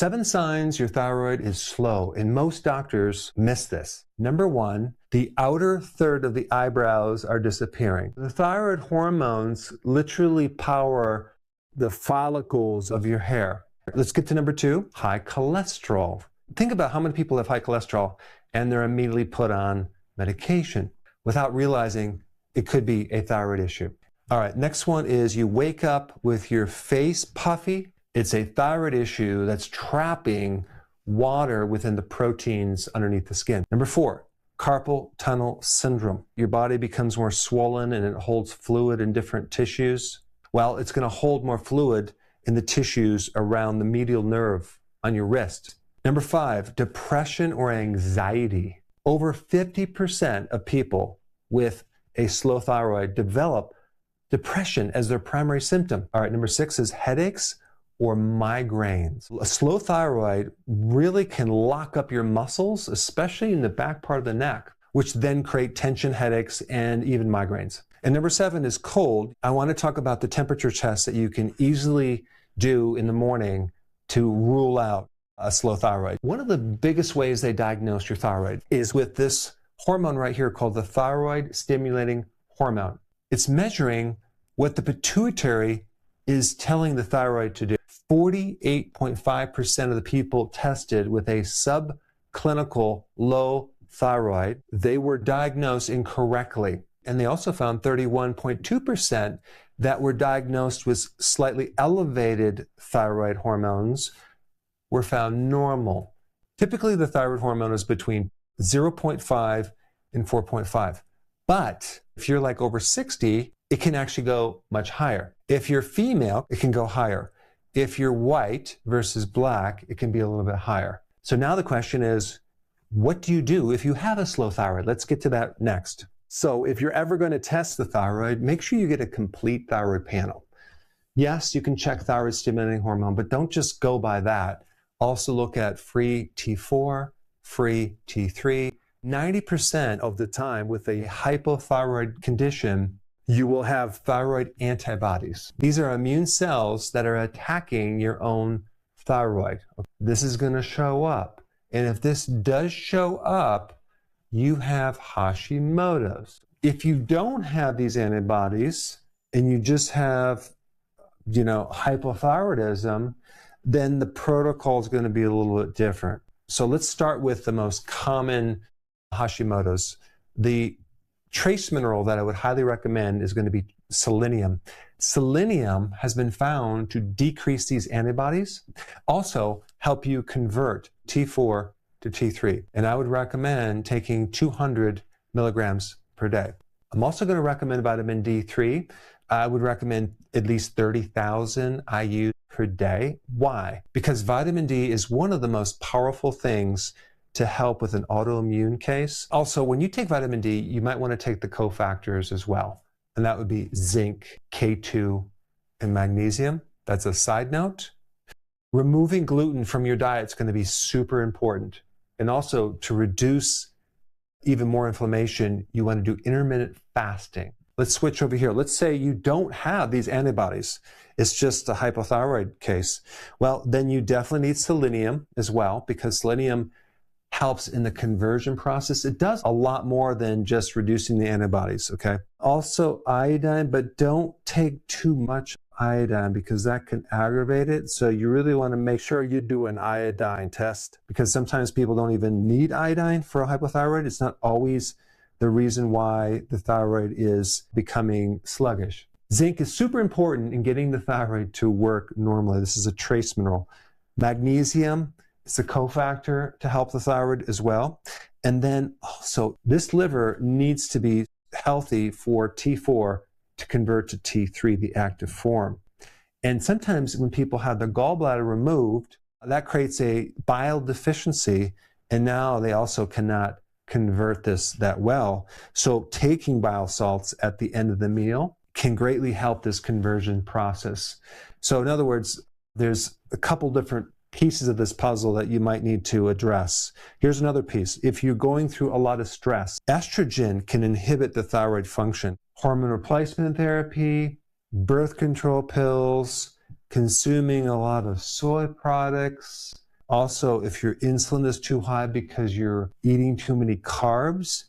7 signs your thyroid is slow, and most doctors miss this. Number 1, the outer third of the eyebrows are disappearing. The thyroid hormones literally power the follicles of your hair. Let's get to number 2, high cholesterol. Think about how many people have high cholesterol and they're immediately put on medication without realizing it could be a thyroid issue. All right, next one is you wake up with your face puffy. It's a thyroid issue that's trapping water within the proteins underneath the skin. Number 4, carpal tunnel syndrome. Your body becomes more swollen and it holds fluid in different tissues. Well, it's going to hold more fluid in the tissues around the medial nerve on your wrist. Number 5, depression or anxiety. Over 50% of people with a slow thyroid develop depression as their primary symptom. All right, number 6 is headaches or migraines. A slow thyroid really can lock up your muscles, especially in the back part of the neck, which then create tension, headaches, and even migraines. And number 7 is cold. I want to talk about the temperature test that you can easily do in the morning to rule out a slow thyroid. One of the biggest ways they diagnose your thyroid is with this hormone right here called the thyroid stimulating hormone. It's measuring what the pituitary is telling the thyroid to do. 48.5% of the people tested with a subclinical low thyroid, they were diagnosed incorrectly. And they also found 31.2% that were diagnosed with slightly elevated thyroid hormones were found normal. Typically, the thyroid hormone is between 0.5 and 4.5. But if you're like over 60, it can actually go much higher. If you're female, it can go higher. If you're white versus black, it can be a little bit higher. So now the question is, what do you do if you have a slow thyroid? Let's get to that next. So if you're ever going to test the thyroid, make sure you get a complete thyroid panel. Yes, you can check thyroid stimulating hormone, but don't just go by that. Also look at free T4, free T3. 90% of the time with a hypothyroid condition, you will have thyroid antibodies. These are immune cells that are attacking your own thyroid. This is going to show up. And if this does show up, you have Hashimoto's. If you don't have these antibodies and you just have, hypothyroidism, then the protocol is going to be a little bit different. So let's start with the most common Hashimoto's. The trace mineral that I would highly recommend is going to be selenium. Selenium has been found to decrease these antibodies, also help you convert T4 to T3. And I would recommend taking 200 milligrams per day. I'm also going to recommend vitamin D3. I would recommend at least 30,000 IU per day. Why? Because vitamin D is one of the most powerful things to help with an autoimmune case. Also, when you take vitamin D, you might want to take the cofactors as well. And that would be zinc, K2, and magnesium. That's a side note. Removing gluten from your diet is going to be super important. And also, to reduce even more inflammation, you want to do intermittent fasting. Let's switch over here. Let's say you don't have these antibodies. It's just a hypothyroid case. Well, then you definitely need selenium as well, because selenium helps in the conversion process. It does a lot more than just reducing the antibodies, okay? Also iodine, but don't take too much iodine because that can aggravate it. So you really want to make sure you do an iodine test, because sometimes people don't even need iodine for a hypothyroid. It's not always the reason why the thyroid is becoming sluggish. Zinc is super important in getting the thyroid to work normally. This is a trace mineral. Magnesium, it's a cofactor to help the thyroid as well. And then also, this liver needs to be healthy for T4 to convert to T3, the active form. And sometimes when people have their gallbladder removed, that creates a bile deficiency, and now they also cannot convert this that well. So taking bile salts at the end of the meal can greatly help this conversion process. So in other words, there's a couple different pieces of this puzzle that you might need to address. Here's another piece. If you're going through a lot of stress, estrogen can inhibit the thyroid function. Hormone replacement therapy, birth control pills, consuming a lot of soy products, Also, if your insulin is too high because you're eating too many carbs,